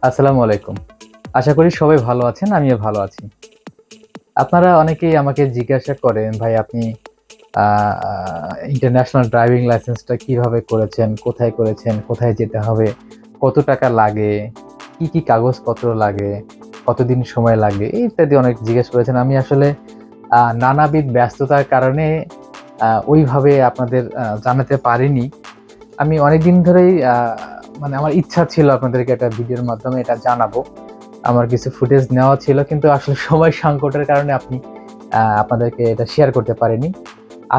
আসসালামু আলাইকুম। আশা করি সবাই ভালো আছেন, আমিও ভালো আছি। আপনারা অনেকেই আমাকে জিজ্ঞাসা করেন, "ভাই আপনি আ আ ইন্টারন্যাশনাল ড্রাইভিং লাইসেন্সটা কিভাবে করেছেন? কোথায় করেছেন? কোথায় যেতে হবে? কত টাকা লাগে? কি কাগজপত্র লাগে? কতদিন সময় লাগে?" ইত্যাদি অনেক জিজ্ঞেস করেছেন। আমি আসলে নানাবিধ ব্যস্ততার কারণে ওইভাবে আপনাদের জানাতে পারিনি। আমি অনেকদিন ধরেই মানে আমার ইচ্ছা ছিল আপনাদেরকে একটা ভিডিওর মাধ্যমে এটা জানাবো। আমার কিছু ফুটেজ নেওয়া ছিল কিন্তু আসলে সময় সংকটের কারণে আপনাদেরকে এটা শেয়ার করতে পারিনি।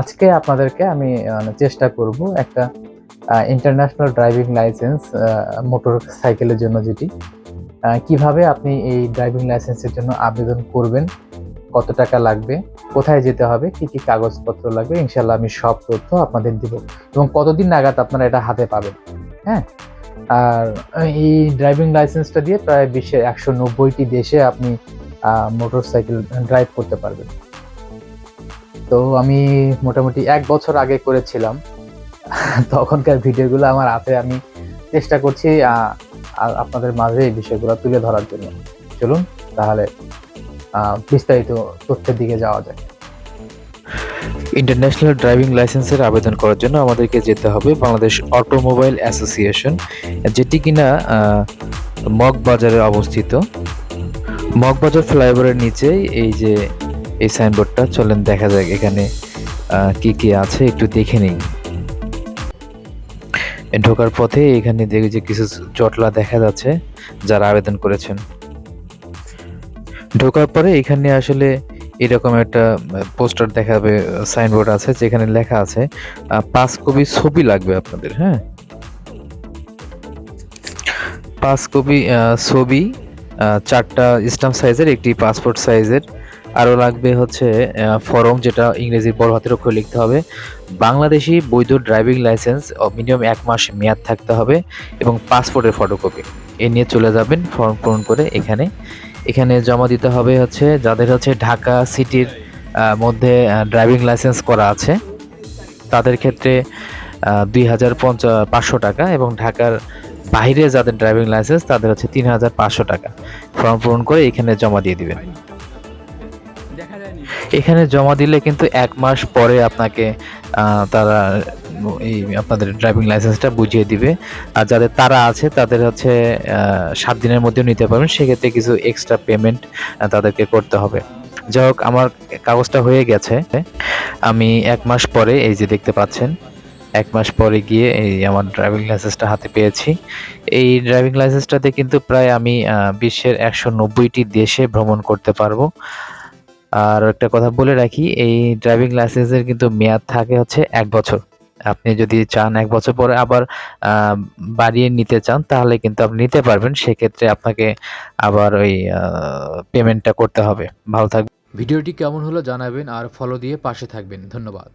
আজকে আপনাদেরকে আমি মানে চেষ্টা করব একটা ইন্টারন্যাশনাল ড্রাইভিং লাইসেন্স মোটরসাইকেলের জন্য যেটি কিভাবে আপনি এই ড্রাইভিং লাইসেন্সের জন্য আবেদন করবেন, কত টাকা লাগবে, কোথায় যেতে হবে, কি কাগজপত্র লাগবে ইনশাআল্লাহ আমি সব তথ্য আপনাদের দিব এবং কতদিন নাগাদ আপনারা এটা হাতে পাবেন। হ্যাঁ? আর এই ড্রাইভিং লাইসেন্সটা দিয়ে প্রায় বিশ্বের ১৯০ টি দেশে আপনি মোটরসাইকেল ড্রাইভ করতে পারবেন। তো আমি মোটামুটি ১ বছর আগে করেছিলাম। তখনকার ভিডিওগুলো আমার আছে। আমি চেষ্টা করছি আপনাদের মাঝে এই বিষয়গুলো তুলে ধরার জন্য। চলুন তাহলে বিস্তারিত তথ্যের দিকে যাওয়া যাক। ইন্টারন্যাশনাল ড্রাইভিং লাইসেন্সের আবেদন করার জন্য আমাদেরকে যেতে হবে বাংলাদেশ অটোমোবাইল অ্যাসোসিয়েশন, যেটি কিনা মগবাজারে অবস্থিত। মগবাজার ফ্লাইওভারের নিচে এই সাইনবোর্ডটা, চলেন দেখা যাক এখানে কি আছে একটু দেখে নিই। ঢোকার পথে এখানে দেখি যে কিছু জটলা দেখা যাচ্ছে যারা আবেদন করেছেন। ঢোকার পরে এখানে আসলে এরকম একটা পোস্টার দেখাবে, সাইনবোর্ড আছে যেখানে লেখা আছে ৫ কপি ছবি লাগবে আপনাদের। হ্যাঁ, ৫ কপি ছবি, ৪টা স্ট্যাম্প সাইজের, একটি পাসপোর্ট সাইজের, আরও লাগবে হচ্ছে ফরম, যেটা ইংরেজি বড় হাতের অক্ষরে লিখতে হবে। বাংলাদেশি বৈধ ড্রাইভিং লাইসেন্স মিনিমাম ১ মাস মেয়াদ থাকতে হবে এবং পাসপোর্টের ফটোকপি। এ নিয়ে চলে যাবেন ফর্ম পূরণ করে এখানে জমা দিতে হবে হচ্ছে যাদের হচ্ছে ঢাকা সিটির মধ্যে ড্রাইভিং লাইসেন্স করা আছে তাদের ক্ষেত্রে ২,৫০০ টাকা এবং ঢাকার বাইরে যাদের ড্রাইভিং লাইসেন্স তাদের হচ্ছে ৩,৫০০ টাকা। ফর্ম পূরণ করে এখানে জমা দিয়ে দিবেন। এখানে জমা দিলে কিন্তু ১ মাস পরে আপনাকে তারা আপনাদের ড্রাইভিং লাইসেন্সটা বুঝিয়ে দিবে। আর যাদের তারা আছে তাদের হচ্ছে ৭ দিনের মধ্যেও নিতে পারবেন। সেক্ষেত্রে কিছু এক্সট্রা পেমেন্ট তাদেরকে করতে হবে। যাই হোক, আমার কাগজটা হয়ে গেছে। আমি ১ মাস পরে এই যে দেখতে পাচ্ছেন, ১ মাস পরে গিয়ে আমার ড্রাইভিং লাইসেন্সটা হাতে পেয়েছি। এই ড্রাইভিং লাইসেন্সটাতে কিন্তু প্রায় আমি বিশ্বের ১৯০টি দেশে ভ্রমণ করতে পারবো। আর একটা কথা বলে রাখি, এই ড্রাইভিং লাইসেন্সের কিন্তু মেয়াদ থাকে হচ্ছে ১ বছর। আপনি যদি চান ১ বছর পরে আবার আ বাড়িয়ে নিতে চান তাহলে কিন্তু আপনি নিতে পারবেন। সেক্ষেত্রে আপনাকে আবার ওই পেমেন্টটা করতে হবে। ভালো থাকবেন। ভিডিওটি কেমন হলো জানাবেন আর ফলো দিয়ে পাশে থাকবেন। ধন্যবাদ।